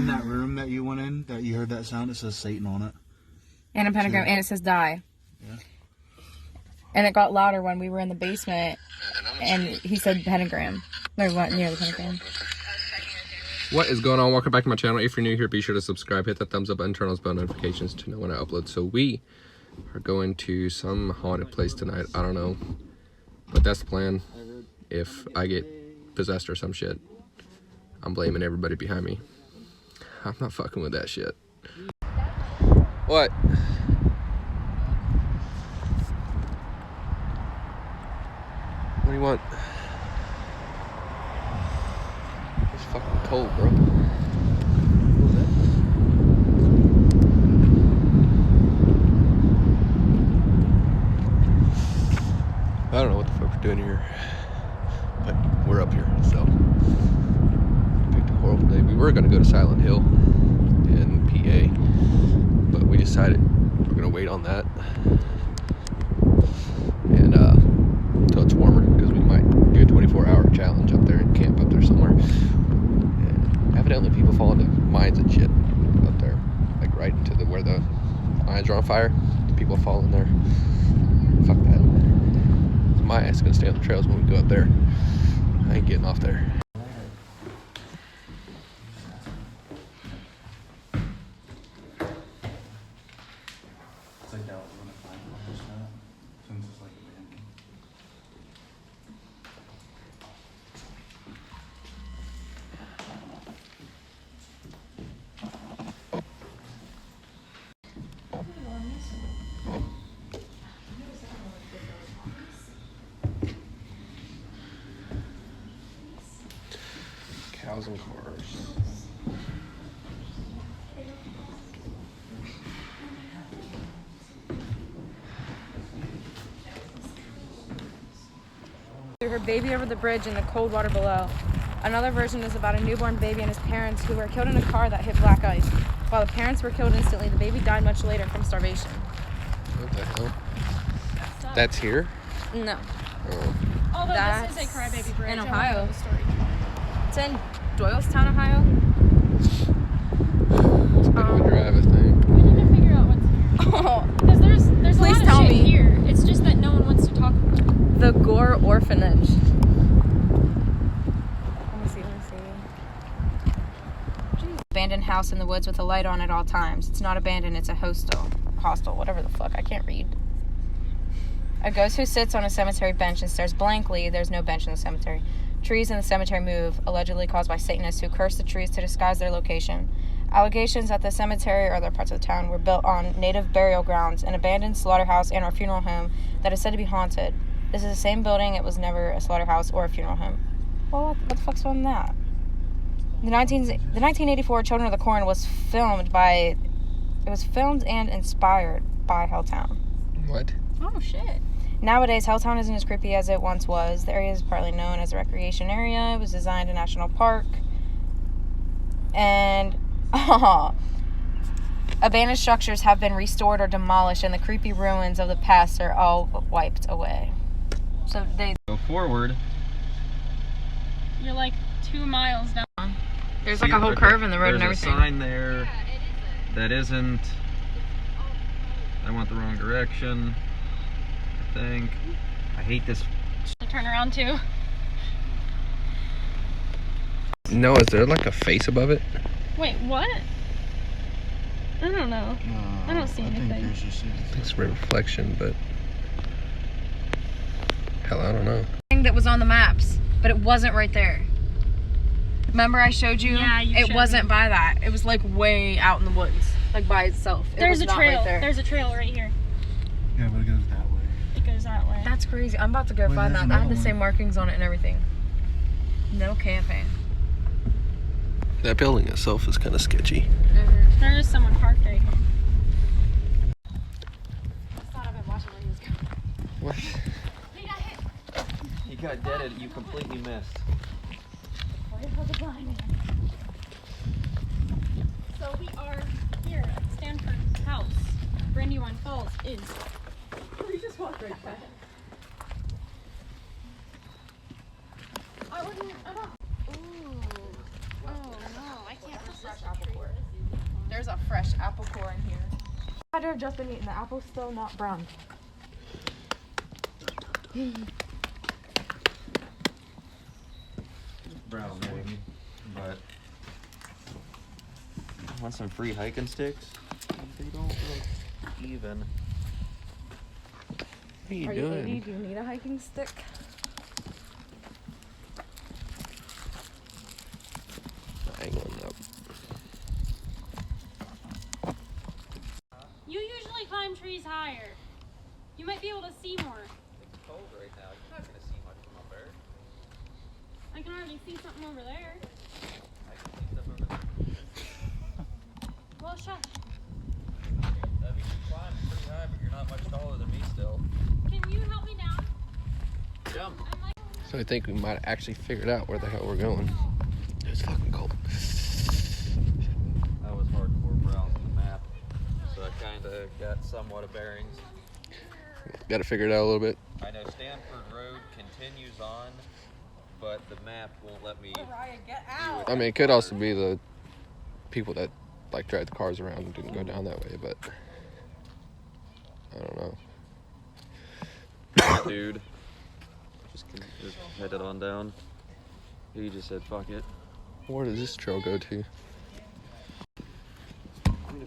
in that room that you went in, that you heard that sound, it says Satan on it. And a pentagram, and it says die. Yeah. And it got louder when we were in the basement, and he said pentagram. No, what near the pentagram. What is going on? Welcome back to my channel. If you're new here, be sure to subscribe, hit that thumbs up button, turn on those bell notifications to know when I upload. So we are going to some haunted place tonight. I don't know, but that's the plan. If I get possessed or some shit, I'm blaming everybody behind me. I'm not fucking with that shit. What? What do you want? It's fucking cold, bro. I don't know what the fuck we're doing here, but we're up here, so picked a horrible day. We were gonna go to Silent Hill in PA, but we decided we're gonna wait on that and until it's warmer, because we might do a 24-hour challenge up there and camp up there somewhere. And evidently people fall into mines and shit up there, like right into where the mines are on fire. People fall in there. Fuck that. My ass is gonna stay on the trails when we go up there. I ain't getting off there. It's like that was when I find all this map, since it's like abandoned. Cows and cars. Threw her baby over the bridge in the cold water below. Another version is about a newborn baby and his parents who were killed in a car that hit black ice. While the parents were killed instantly, the baby died much later from starvation. What the hell? That's here? No. Oh. Although That's this is a crybaby bridge. in I Ohio. wanna know the story. It's in Doylestown, Ohio. It's a bit of a drive, I think. We need to figure out what's here. Oh, Because there's a Please lot tell of shit me. here. It's just that no one wants to talk about it. the Gore Orphanage. Let me see. Abandoned house in the woods with a light on at all times. It's not abandoned, it's a hostel, whatever the fuck, I can't read. A ghost who sits on a cemetery bench and stares blankly. There's no bench in the cemetery. Trees in the cemetery move, allegedly caused by Satanists who curse the trees to disguise their location. Allegations that the cemetery or other parts of the town were built on native burial grounds, an abandoned slaughterhouse and or funeral home that is said to be haunted. This is the same building. It was never a slaughterhouse or a funeral home. Well, what the fuck's on that? The 1984 Children of the Corn was filmed and inspired by Helltown. What? Oh, shit. Nowadays, Helltown isn't as creepy as it once was. The area is partly known as a recreation area. It was designed a national park. And, abandoned structures have been restored or demolished, and the creepy ruins of the past are all wiped away. So they Go forward. You're like 2 miles down. there's like a whole curve in the road and There's everything. a sign there that isn't. I went the wrong direction. I think. I hate this. To turn around too. No, is there like a face above it? Wait, what? I don't know. I don't see anything. I think there's just It's a reflection, but hell, I don't know. Thing that was on the maps, but it wasn't right there. Remember I showed you? Yeah, you It showed wasn't me. by that. It was like way out in the woods, like by itself. It There's was a not trail. right there. There's a trail right here. yeah, but it goes that way. It goes that way. That's crazy. I'm about to go Wait, find there's that. I had another the same one. markings on it and everything. No camping. That building itself is kind of sketchy. There is someone parked right here. What? You got deaded. You completely missed. So we are here at Stanford House. Brandywine Falls is. We just walked right back. I don't. Ooh. Oh no, I can't resist the tree. There's a fresh apple core in here. I have just been eating. The apple's still not brown. Brown maybe, but I want some free hiking sticks. They don't look even. What are you doing? 80? Do you need a hiking stick? Angling up. You usually climb trees higher. You might be able to see more. It's cold right now. You're not gonna see much from up there. I can already see something over there. I can see stuff over there. Well, shush. I mean, you climb pretty high, but you're not much taller than me still. Can you help me down? Jump. I'm like, So I think we might have actually figured out where the hell we're going. It's fucking cold. I was hardcore browsing the map, so I kind of got somewhat of bearings. Got to figure it out a little bit. I know Stanford Road continues on, but the map won't let me. Mariah, get out! I mean, it could also be the people that like drive the cars around and didn't go down that way, but I don't know. Dude, just headed on down. He just said, "Fuck it." Where does this trail go to?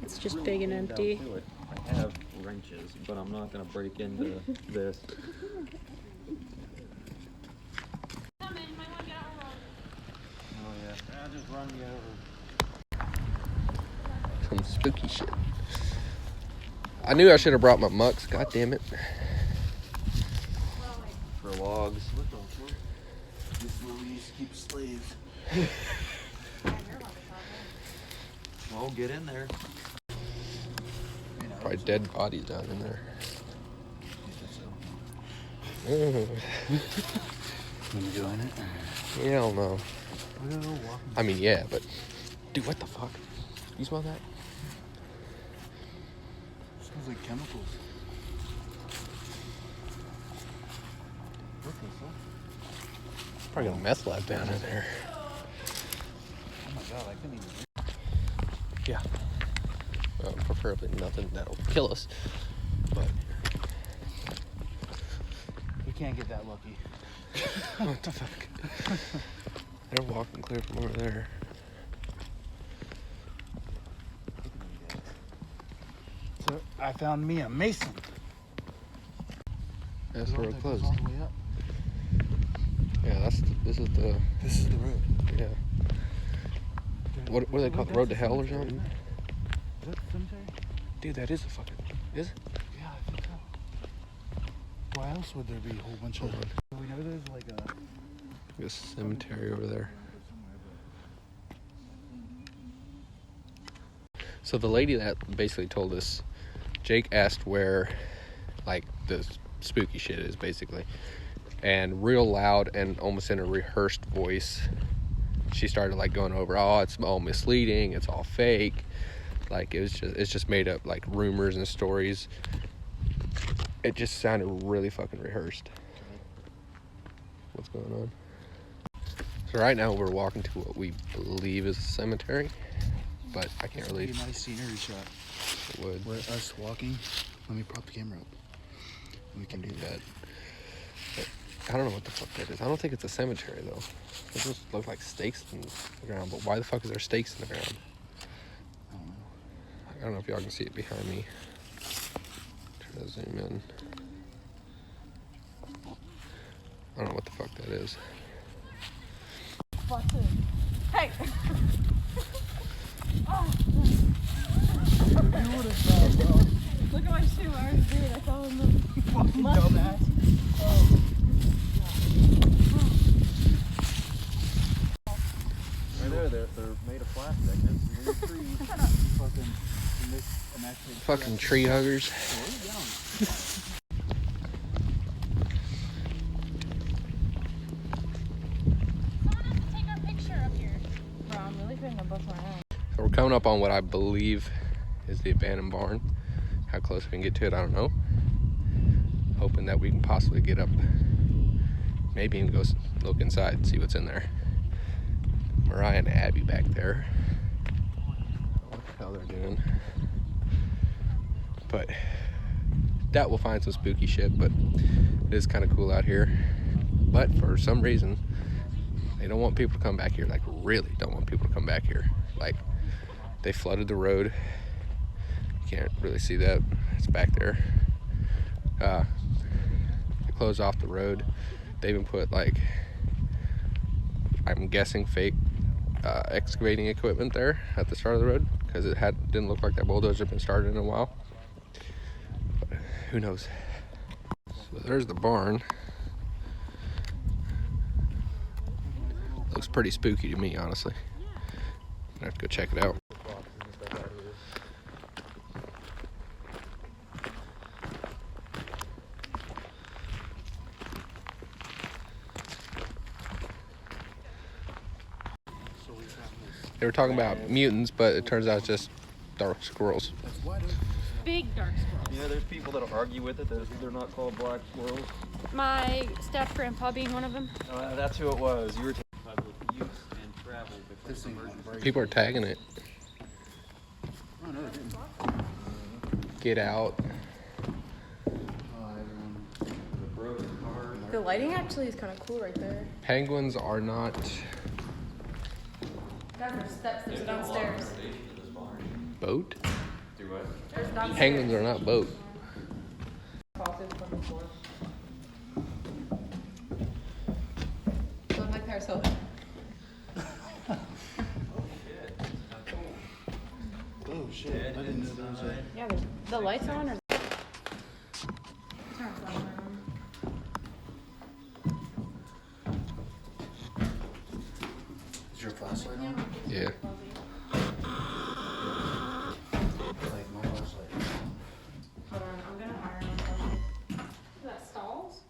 it's just big and empty. Down to it. I have wrenches, but I'm not gonna break into this. Come in, you might want to get out of the road. Oh yeah, I'll just run you over. Some spooky shit. I knew I should have brought my mucks. God damn it. For logs. This is where we used to keep slaves. Well, get in there. Probably dead bodies down in there. You enjoying it? Hell no. I mean, yeah, but dude, what the fuck? You smell that? Smells like chemicals. What the fuck? Probably got a meth lab down in there. Oh my god, I couldn't even. Yeah. Well, preferably nothing that'll kill us. But We can't get that lucky. what the fuck? They're walking clear from over there. So I found me a mason. That's where That it goes closed. all the way up. Yeah, this is the, This is the road. yeah. What do they call it? Road to hell or something? Is that the cemetery? Dude, that is a fucking, is it? Yeah, I think so. Why else would there be a whole bunch of? We know there's like a. There's a cemetery over there. So the lady that basically told us, Jake asked where, like, the spooky shit is, basically. And real loud and almost in a rehearsed voice, she started, like, going over, oh, it's all misleading, it's all fake. Like, it's just made up, like, rumors and stories. It just sounded really fucking rehearsed. What's going on? So right now we're walking to what we believe is a cemetery, but I can't This would really. be a nice scenery shot. It would. Where us walking. Let me prop the camera up. We can do that. But I don't know what the fuck that is. I don't think it's a cemetery though. It just looks like stakes in the ground. But why the fuck is there stakes in the ground? I don't know. I don't know if y'all can see it behind me. Try to zoom in. I don't know what the fuck that is. What's it? Hey! Oh. You would have thought, bro. Look at my shoe. I already did. I saw him. Fucking dumbass. Oh. Right there, they're made of plastic. It's trees. Fucking mix and actually. Fucking tree huggers. Someone has to take our picture up here. Bro, I'm really feeling a bust my eye. So we're coming up on what I believe is the abandoned barn. How close we can get to it, I don't know. Hoping that we can possibly get up, maybe even go look inside and see what's in there. Mariah and Abby back there. hell they're doing. But doubt we'll find some spooky shit, but it is kind of cool out here. But for some reason, they don't want people to come back here. Like, really don't want people to come back here. Like, they flooded the road. You can't really see that. It's back there. They closed off the road. They even put, like, I'm guessing fake excavating equipment there at the start of the road, because it didn't look like that bulldozer had been started in a while. But who knows? So there's the barn. Looks pretty spooky to me, honestly. I have to go check it out. They were talking about mutants, but it turns out it's just dark squirrels. Big dark squirrels. Yeah, there's people that'll argue with it. They're not called black squirrels. My step grandpa being one of them. That's who it was. You were public use and travel because of emergency. People are tagging it. Oh, no, they didn't. Get out. The lighting actually is kind of cool right there. Penguins are not Guys, there's steps. There's downstairs. boat. Do what? There's downstairs. Penguins are not boat. Look like Paris Hilton. Oh shit! I didn't know there was a. Yeah, there's the lights on or. Is your flashlight on? Yeah. Like my flashlight. Hold on, I'm gonna hire him. Is that stalls?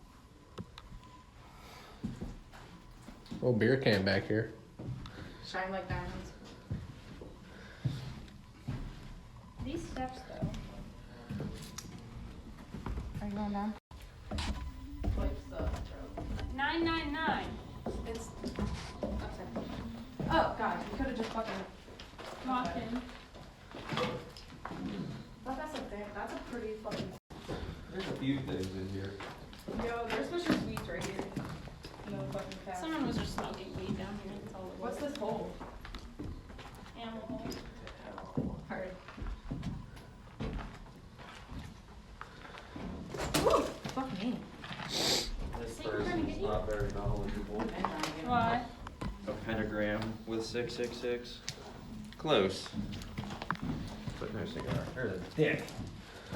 Little beer can back here. Shine like diamonds. These steps though. Are you going down? Flips the road. 999. It's upside. Oh god, you could have just fucking Walked in. that's a thing. That's a pretty fucking. There's a few things in here. Yo, there's Mr. Sweets right here. No fucking cat. Someone was just smoking weed down here. That's all it was. What's this hole? Animal hole. Hard. Ooh, fuck me. This Think we're gonna person's get you? not very knowledgeable. Why? A pentagram with 666. Close. But no cigar. There's a dick.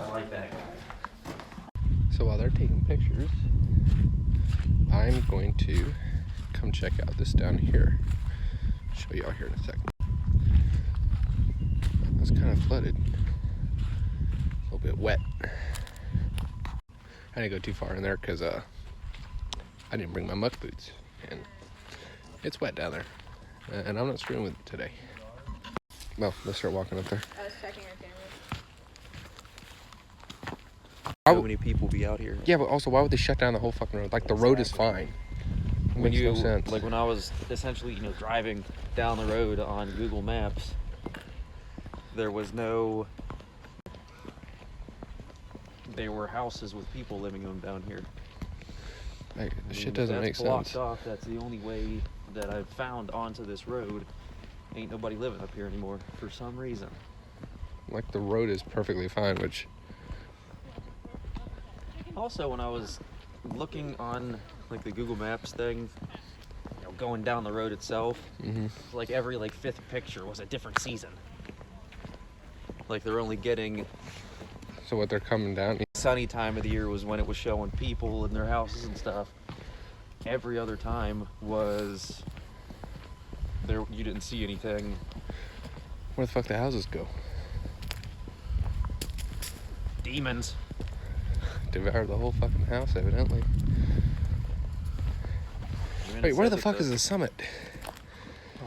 I like that guy. So while they're taking pictures, I'm going to come check out this down here. Show y'all here in a second. It's kind of flooded. A little bit wet. I didn't go too far in there because I didn't bring my muck boots. And it's wet down there. And I'm not screwing with it today. Well, let's start walking up there. I was checking your cameras. How many people be out here? Yeah, but also, why would they shut down the whole fucking road? Like, the road is fine. It When makes you no sense. like when I was essentially, driving down the road on Google Maps, there was no. There were houses with people living in them down here. Like, I the mean, shit doesn't make that's blocked sense. off. That's the only way that I've found onto this road. Ain't nobody living up here anymore for some reason. Like, the road is perfectly fine, which Also, when I was looking on like the Google Maps thing, going down the road itself, like every fifth picture was a different season. Like they're only getting so what they're coming down. sunny time of the year was when it was showing people in their houses and stuff. Every other time was there. You didn't see anything. Where the fuck the houses go? Demons. Devoured the whole fucking house, evidently. Wait, where the fuck is the summit?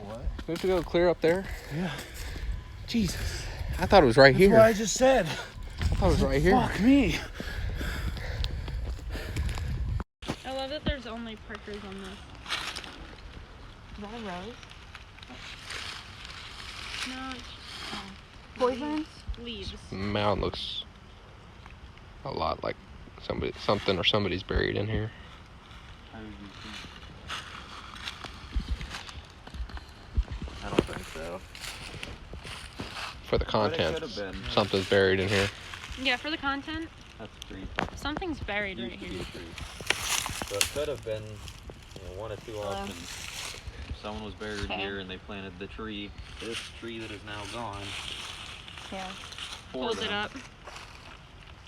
What? Supposed to go clear up there? Yeah. Jesus. I thought it was right That's here. what I just said. I thought it was right here. Fuck me. I love that there's only prickers on this. Is that a rose? No, it's Boyfriends? leaves. Mound looks a lot like something or somebody's buried in here. I don't think so. For the But it content, could have been. something's buried in here. Yeah, for the content, That's a tree. something's buried right Used to here. be a tree. So it could have been, one of two options. Someone was buried Okay. here and they planted the tree, this tree that is now gone, Yeah. for Hold them. it up.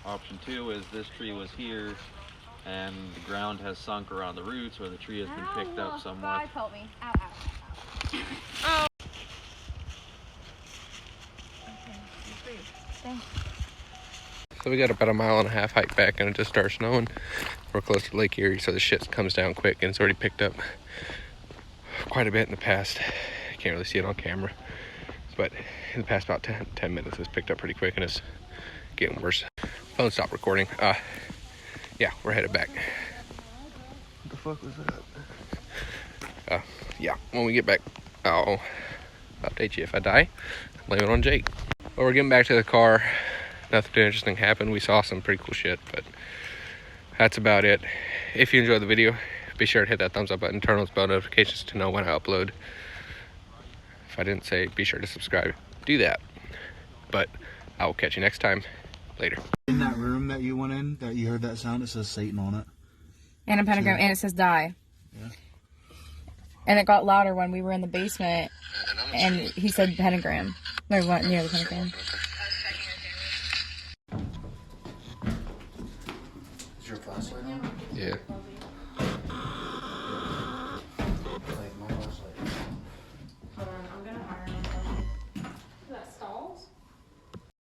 Option 2 is this tree was here and the ground has sunk around the roots, or the tree has been picked up somewhat. help me. Ow, ow. Oh, So we got about a mile and a half hike back and it just starts snowing. We're close to Lake Erie, so the shit comes down quick and it's already picked up quite a bit in the past. I can't really see it on camera, but in the past about 10 minutes it's picked up pretty quick and it's getting worse. Phone stopped recording. Yeah, we're headed back. What the fuck was that? Yeah, when we get back, I'll update you if I die. Blame it on Jake. Well, we're getting back to the car. Nothing too interesting happened. We saw some pretty cool shit, but that's about it. If you enjoyed the video, be sure to hit that thumbs up button, turn on those bell notifications to know when I upload. If I didn't say, be sure to subscribe. Do that. But I will catch you next time. Later. In that room that you went in, that you heard that sound, it says Satan on it. And a pentagram, and it says die. Yeah. And it got louder when we were in the basement, and he said pentagram. No, we weren't near the pentagram. Is your flashlight on? Yeah.